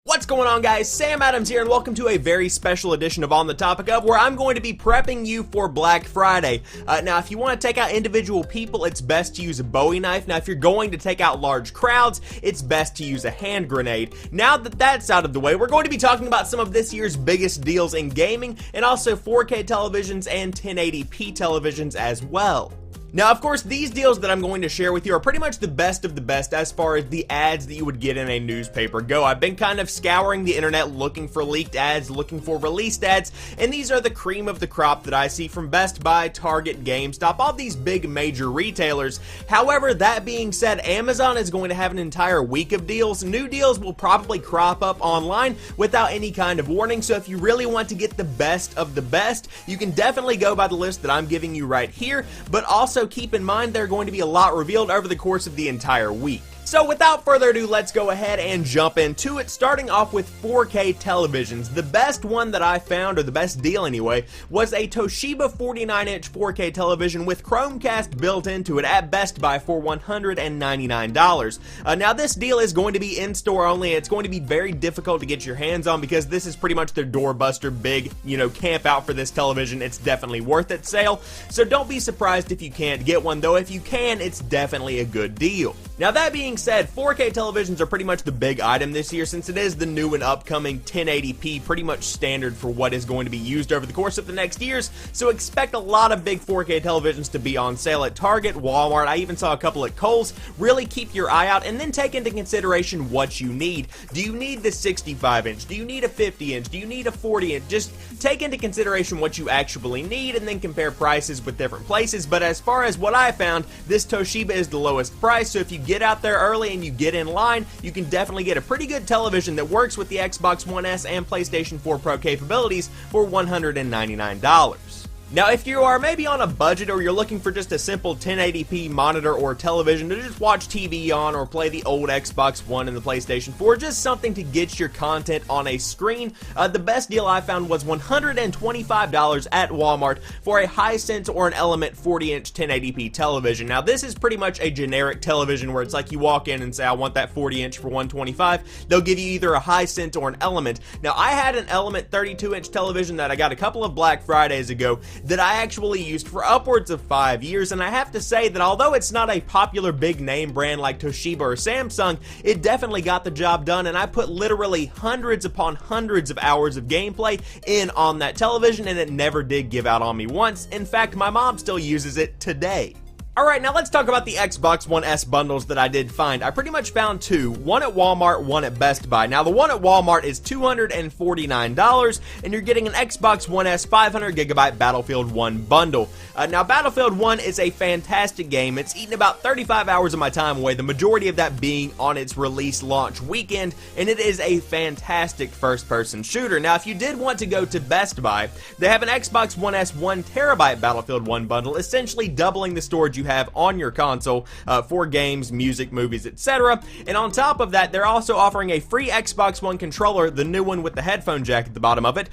What's going on, guys? Sam Adams here, and welcome to a very special edition of On the Topic Of, where I'm going to be prepping you for Black Friday. Now, if you want to take out individual people, it's best to use a Bowie knife. Now, if you're going to take out large crowds, it's best to use a hand grenade. Now that that's out of the way, we're going to be talking about some of this year's biggest deals in gaming, and also 4K televisions and 1080p televisions as well. Now, of course, these deals that I'm going to share with you are pretty much the best of the best as far as the ads that you would get in a newspaper go. I've been kind of scouring the internet looking for leaked ads, looking for released ads, and these are the cream of the crop that I see from Best Buy, Target, GameStop, all these big major retailers. However, that being said, Amazon is going to have an entire week of deals. New deals will probably crop up online without any kind of warning, so if you really want to get the best of the best, you can definitely go by the list that I'm giving you right here, but also keep in mind there are going to be a lot revealed over the course of the entire week. So without further ado, let's go ahead and jump into it, starting off with 4K televisions. The best one that I found, or the best deal anyway, was a Toshiba 49-inch 4K television with Chromecast built into it at Best Buy for $199. Now this deal is going to be in-store only. It's going to be very difficult to get your hands on because this is pretty much their doorbuster, big, camp out for this television. It's definitely worth it sale. So don't be surprised if you can't get one, though if you can, it's definitely a good deal. Now that being said, 4K televisions are pretty much the big item this year since it is the new and upcoming 1080p, pretty much standard for what is going to be used over the course of the next years, so expect a lot of big 4K televisions to be on sale at Target, Walmart, I even saw a couple at Kohl's. Really keep your eye out and then take into consideration what you need. Do you need the 65-inch? Do you need a 50-inch? Do you need a 40-inch? Just take into consideration what you actually need and then compare prices with different places, but as far as what I found, this Toshiba is the lowest price, so if you get out there early and you get in line, you can definitely get a pretty good television that works with the Xbox One S and PlayStation 4 Pro capabilities for $199. Now, if you are maybe on a budget or you're looking for just a simple 1080p monitor or television to just watch TV on or play the old Xbox One and the PlayStation 4, just something to get your content on a screen, the best deal I found was $125 at Walmart for a Hisense or an Element 40-inch 1080p television. Now, this is pretty much a generic television where it's like you walk in and say, I want that 40-inch for $125. They'll give you either a Hisense or an Element. Now, I had an Element 32-inch television that I got a couple of Black Fridays ago that I actually used for upwards of 5 years, and I have to say that although it's not a popular big name brand like Toshiba or Samsung, it definitely got the job done, and I put literally hundreds upon hundreds of hours of gameplay in on that television, and it never did give out on me once. In fact, my mom still uses it today. Alright, now let's talk about the Xbox One S bundles that I did find. I pretty much found two, one at Walmart, one at Best Buy. Now the one at Walmart is $249, and you're getting an Xbox One S 500GB Battlefield 1 bundle. Now Battlefield 1 is a fantastic game. It's eaten about 35 hours of my time away, the majority of that being on its release launch weekend, and it is a fantastic first-person shooter. Now if you did want to go to Best Buy, they have an Xbox One S 1TB Battlefield 1 bundle, essentially doubling the storage you have on your console for games, music, movies, etc. And on top of that, they're also offering a free Xbox One controller, the new one with the headphone jack at the bottom of it,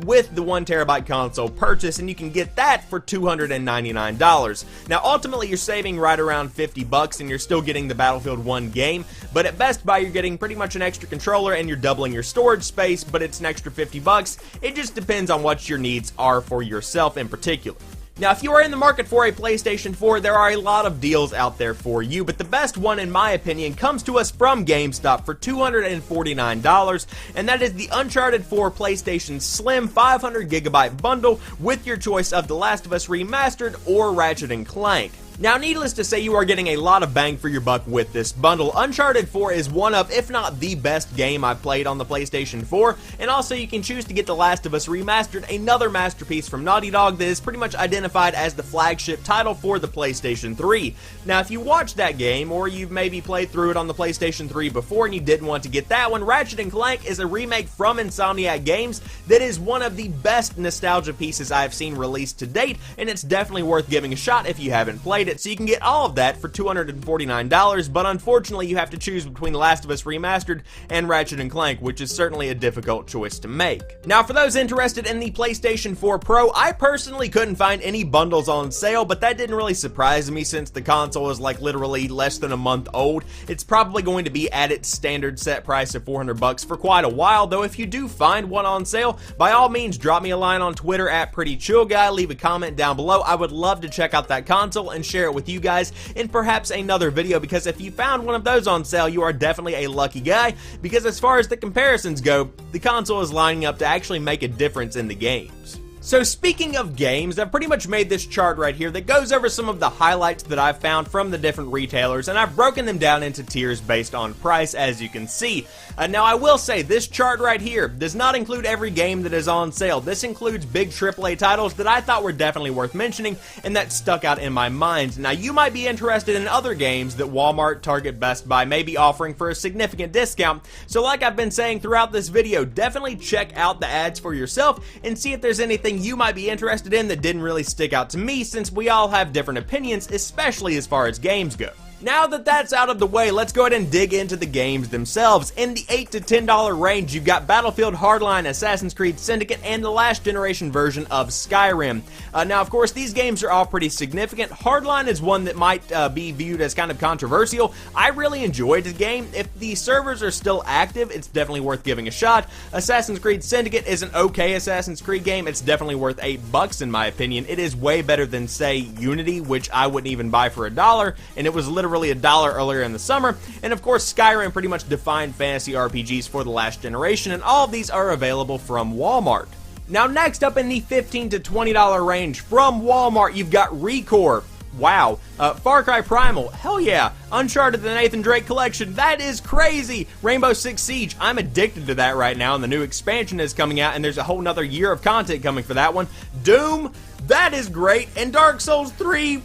with the 1TB console purchase, and you can get that for $299. Now, ultimately, you're saving right around $50, and you're still getting the Battlefield 1 game, but at Best Buy, you're getting pretty much an extra controller, and you're doubling your storage space, but it's an extra $50. It just depends on what your needs are for yourself in particular. Now, if you are in the market for a PlayStation 4, there are a lot of deals out there for you, but the best one, in my opinion, comes to us from GameStop for $249, and that is the Uncharted 4 PlayStation Slim 500GB bundle with your choice of The Last of Us Remastered or Ratchet & Clank. Now, needless to say, you are getting a lot of bang for your buck with this bundle. Uncharted 4 is one of, if not the best game I've played on the PlayStation 4, and also you can choose to get The Last of Us Remastered, another masterpiece from Naughty Dog that is pretty much identified as the flagship title for the PlayStation 3. Now, if you watched that game, or you've maybe played through it on the PlayStation 3 before and you didn't want to get that one, Ratchet & Clank is a remake from Insomniac Games that is one of the best nostalgia pieces I've seen released to date, and it's definitely worth giving a shot if you haven't played it. it. So you can get all of that for $249, but unfortunately you have to choose between The Last of Us Remastered and Ratchet & Clank, which is certainly a difficult choice to make. Now, for those interested in the PlayStation 4 Pro, I personally couldn't find any bundles on sale, but that didn't really surprise me since the console is like literally less than a month old. It's probably going to be at its standard set price of $400 for quite a while, though if you do find one on sale, by all means drop me a line on Twitter at PrettyChillGuy, leave a comment down below. I would love to check out that console and share it with you guys in perhaps another video, because if you found one of those on sale, you are definitely a lucky guy, because as far as the comparisons go, the console is lining up to actually make a difference in the games. So speaking of games, I've pretty much made this chart right here that goes over some of the highlights that I've found from the different retailers, and I've broken them down into tiers based on price, as you can see. Now I will say, this chart right here does not include every game that is on sale. This includes big AAA titles that I thought were definitely worth mentioning and that stuck out in my mind. Now you might be interested in other games that Walmart, Target, Best Buy may be offering for a significant discount, so like I've been saying throughout this video, definitely check out the ads for yourself and see if there's anything you might be interested in that didn't really stick out to me, since we all have different opinions, especially as far as games go. Now that that's out of the way, let's go ahead and dig into the games themselves. In the $8 to $10 range, you've got Battlefield Hardline, Assassin's Creed Syndicate, and the last generation version of Skyrim. Now, of course, these games are all pretty significant. Hardline is one that might be viewed as kind of controversial. I really enjoyed the game. If the servers are still active, it's definitely worth giving a shot. Assassin's Creed Syndicate is an okay Assassin's Creed game. It's definitely worth $8 in my opinion. It is way better than, say, Unity, which I wouldn't even buy for $1, and it was literally $1 earlier in the summer. And of course, Skyrim pretty much defined fantasy RPGs for the last generation, and all of these are available from Walmart. Now next up in the $15 to $20 range from Walmart, you've got ReCore. Wow. Far Cry Primal, hell yeah. Uncharted the Nathan Drake Collection, that is crazy. Rainbow Six Siege, I'm addicted to that right now, and the new expansion is coming out, and there's a whole nother year of content coming for that one. Doom, that is great. And Dark Souls 3,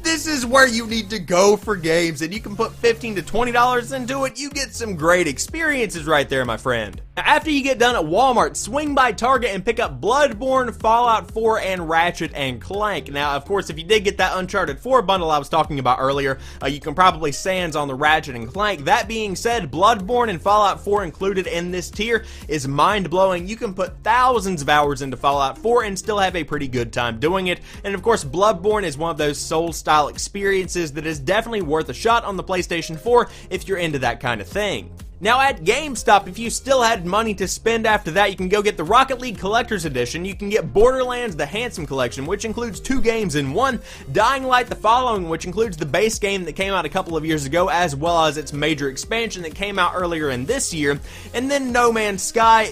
this is where you need to go for games, and you can put $15 to $20 into it. You get some great experiences right there, my friend. Now, after you get done at Walmart, swing by Target and pick up Bloodborne, Fallout 4, and Ratchet & Clank. Now, of course, if you did get that Uncharted 4 bundle I was talking about earlier, you can probably sans on the Ratchet & Clank. That being said, Bloodborne and Fallout 4 included in this tier is mind-blowing. You can put thousands of hours into Fallout 4 and still have a pretty good time doing it. And of course, Bloodborne is one of those Souls-style experiences that is definitely worth a shot on the PlayStation 4 if you're into that kind of thing. Now at GameStop, if you still had money to spend after that, you can go get the Rocket League Collector's Edition. You can get Borderlands The Handsome Collection, which includes 2 games in one, Dying Light The Following, which includes the base game that came out a couple of years ago, as well as its major expansion that came out earlier in this year, and then No Man's Sky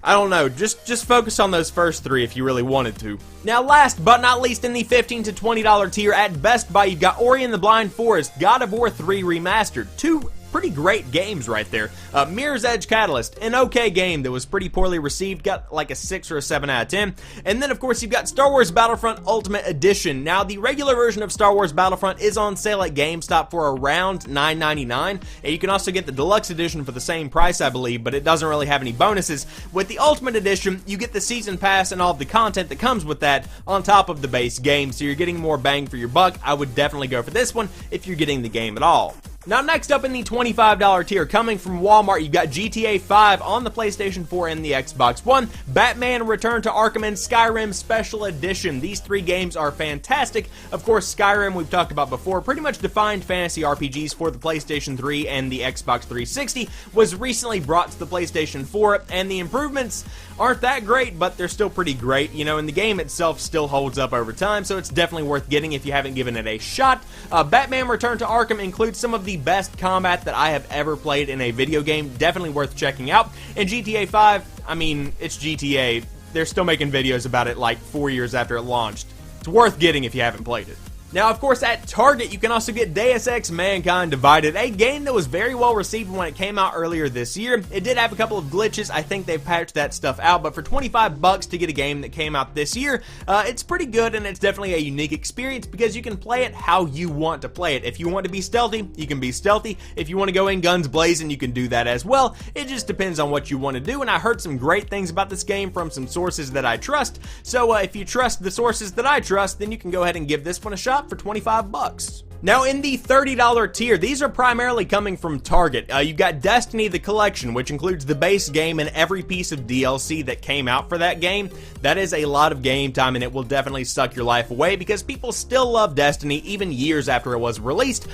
I don't know, just focus on those first 3 if you really wanted to. Now last but not least in the $15 to $20 tier at Best Buy, you've got Ori and the Blind Forest, God of War 3 Remastered, 2 pretty great games right there. Mirror's Edge Catalyst, an okay game that was pretty poorly received, got like a 6 or a 7 out of 10. And then of course you've got Star Wars Battlefront Ultimate Edition. Now the regular version of Star Wars Battlefront is on sale at GameStop for around $9.99, and you can also get the deluxe edition for the same price, I believe, but it doesn't really have any bonuses. With the Ultimate Edition, you get the season pass and all of the content that comes with that on top of the base game, so you're getting more bang for your buck. I would definitely go for this one if you're getting the game at all. Now next up in the $25 tier, coming from Walmart, you've got GTA 5 on the PlayStation 4 and the Xbox One, Batman Return to Arkham, and Skyrim Special Edition. These 3 games are fantastic. Of course, Skyrim, we've talked about before, pretty much defined fantasy RPGs for the PlayStation 3 and the Xbox 360, was recently brought to the PlayStation 4, and the improvements aren't that great, but they're still pretty great, you know, and the game itself still holds up over time, so it's definitely worth getting if you haven't given it a shot. Batman Return to Arkham includes some of the best combat that I have ever played in a video game, definitely worth checking out. And GTA 5, I mean, it's GTA, they're still making videos about it like 4 years after it launched. It's worth getting if you haven't played it. Now, of course, at Target, you can also get Deus Ex Mankind Divided, a game that was very well received when it came out earlier this year. It did have a couple of glitches. I think they've patched that stuff out, but for $25 to get a game that came out this year, it's pretty good, and it's definitely a unique experience because you can play it how you want to play it. If you want to be stealthy, you can be stealthy. If you want to go in guns blazing, you can do that as well. It just depends on what you want to do, and I heard some great things about this game from some sources that I trust. So if you trust the sources that I trust, then you can go ahead and give this one a shot. out for 25 bucks. Now, in the $30 tier, these are primarily coming from Target. You've got Destiny the Collection, which includes the base game and every piece of DLC that came out for that game. That is a lot of game time, and it will definitely suck your life away because people still love Destiny even years after it was released.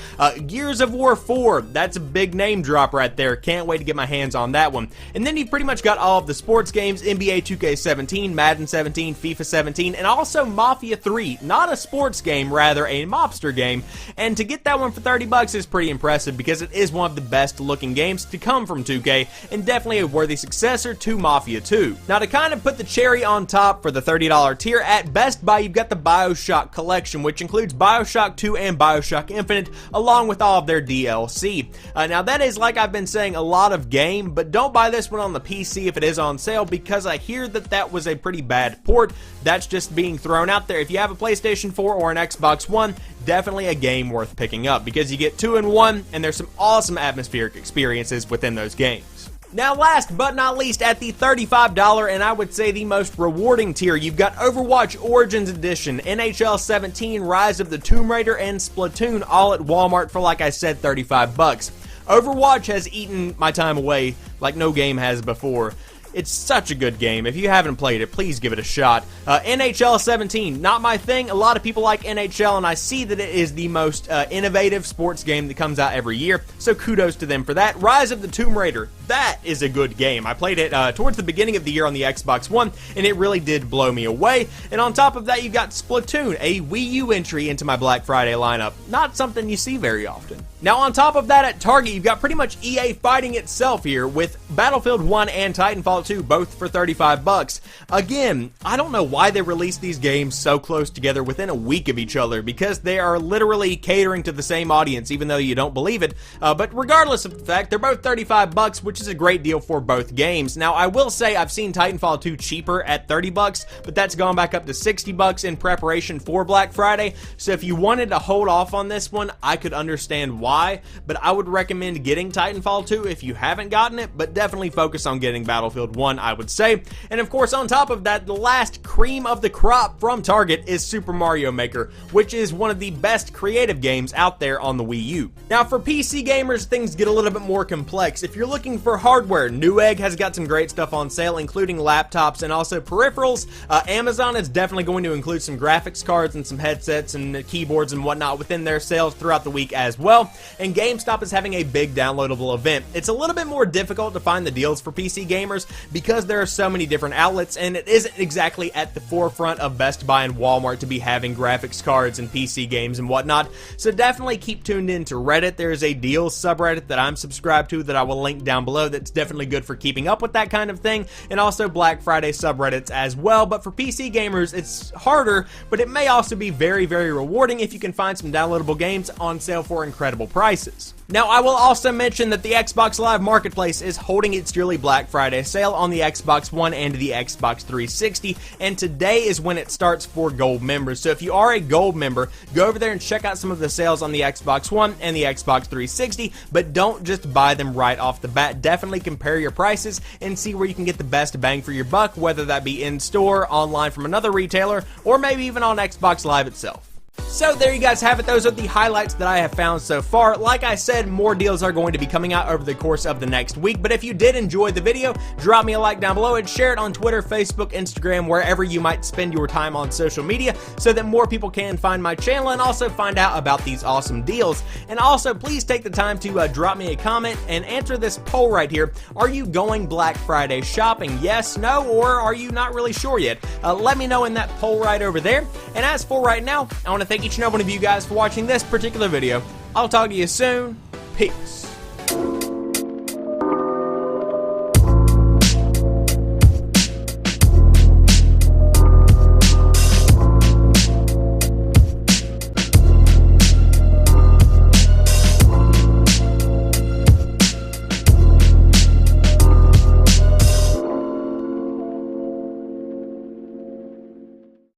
Gears of War 4, that's a big name drop right there. Can't wait to get my hands on that one. And then you've pretty much got all of the sports games, NBA 2K17, Madden 17, FIFA 17, and also Mafia 3. Not a sports game, rather a mobster game. And to get that one for 30 bucks is pretty impressive because it is one of the best looking games to come from 2K and definitely a worthy successor to Mafia 2. Now, to kind of put the cherry on top for the $30 tier, at Best Buy you've got the BioShock Collection, which includes BioShock 2 and BioShock Infinite along with all of their DLC. Now, that is, like I've been saying, a lot of game, but don't buy this one on the PC if it is on sale because I hear that that was a pretty bad port. That's just being thrown out there. If you have a PlayStation 4 or an Xbox One, definitely a game worth picking up because you get 2 in 1 and there's some awesome atmospheric experiences within those games. Now, last but not least, at the $35 and I would say the most rewarding tier, you've got Overwatch Origins Edition, NHL 17, Rise of the Tomb Raider, and Splatoon all at Walmart for, like I said, 35 bucks. Overwatch has eaten my time away like no game has before. It's such a good game. If you haven't played it, please give it a shot. NHL 17, not my thing. A lot of people like NHL, and I see that it is the most innovative sports game that comes out every year, so kudos to them for that. Rise of the Tomb Raider, that is a good game. I played it towards the beginning of the year on the Xbox One, and it really did blow me away. And on top of that, you've got Splatoon, a Wii U entry into my Black Friday lineup. Not something you see very often. Now, on top of that, at Target, you've got pretty much EA fighting itself here with Battlefield 1 and Titanfall 2, both for 35 bucks. Again, I don't know why they released these games so close together within a week of each other, because they are literally catering to the same audience, even though you don't believe it. But regardless of the fact, they're both 35 bucks, which is a great deal for both games. Now, I will say I've seen Titanfall 2 cheaper at 30 bucks, but that's gone back up to 60 bucks in preparation for Black Friday. So if you wanted to hold off on this one, I could understand why, but I would recommend getting Titanfall 2 if you haven't gotten it, but definitely focus on getting Battlefield 1, I would say. And of course, on top of that, the last cream of the crop from Target is Super Mario Maker, which is one of the best creative games out there on the Wii U. Now, for PC gamers, things get a little bit more complex. If you're looking for hardware, Newegg has got some great stuff on sale, including laptops and also peripherals. Amazon is definitely going to include some graphics cards and some headsets and keyboards and whatnot within their sales throughout the week as well. And GameStop is having a big downloadable event. It's a little bit more difficult to find the deals for PC gamers because there are so many different outlets, and it isn't exactly at the forefront of Best Buy and Walmart to be having graphics cards and PC games and whatnot. So definitely keep tuned in to Reddit. There is a deals subreddit that I'm subscribed to that I will link down below that's definitely good for keeping up with that kind of thing, and also Black Friday subreddits as well. But for PC gamers, it's harder, but it may also be very, very rewarding if you can find some downloadable games on sale for incredible prices. Now, I will also mention that the Xbox Live Marketplace is holding its yearly Black Friday sale on the Xbox One and the Xbox 360, and today is when it starts for Gold members. So if you are a Gold member, go over there and check out some of the sales on the Xbox One and the Xbox 360, but don't just buy them right off the bat. Definitely compare your prices and see where you can get the best bang for your buck, whether that be in-store, online from another retailer, or maybe even on Xbox Live itself. So there you guys have it. Those are the highlights that I have found so far. Like I said, more deals are going to be coming out over the course of the next week, but if you did enjoy the video, drop me a like down below and share it on Twitter, Facebook, Instagram, wherever you might spend your time on social media so that more people can find my channel and also find out about these awesome deals. And also, please take the time to drop me a comment and answer this poll right here. Are you going Black Friday shopping? Yes, no, or are you not really sure yet? Let me know in that poll right over there. And as for right now, I want to thank each and every one of you guys for watching this particular video. I'll talk to you soon. Peace.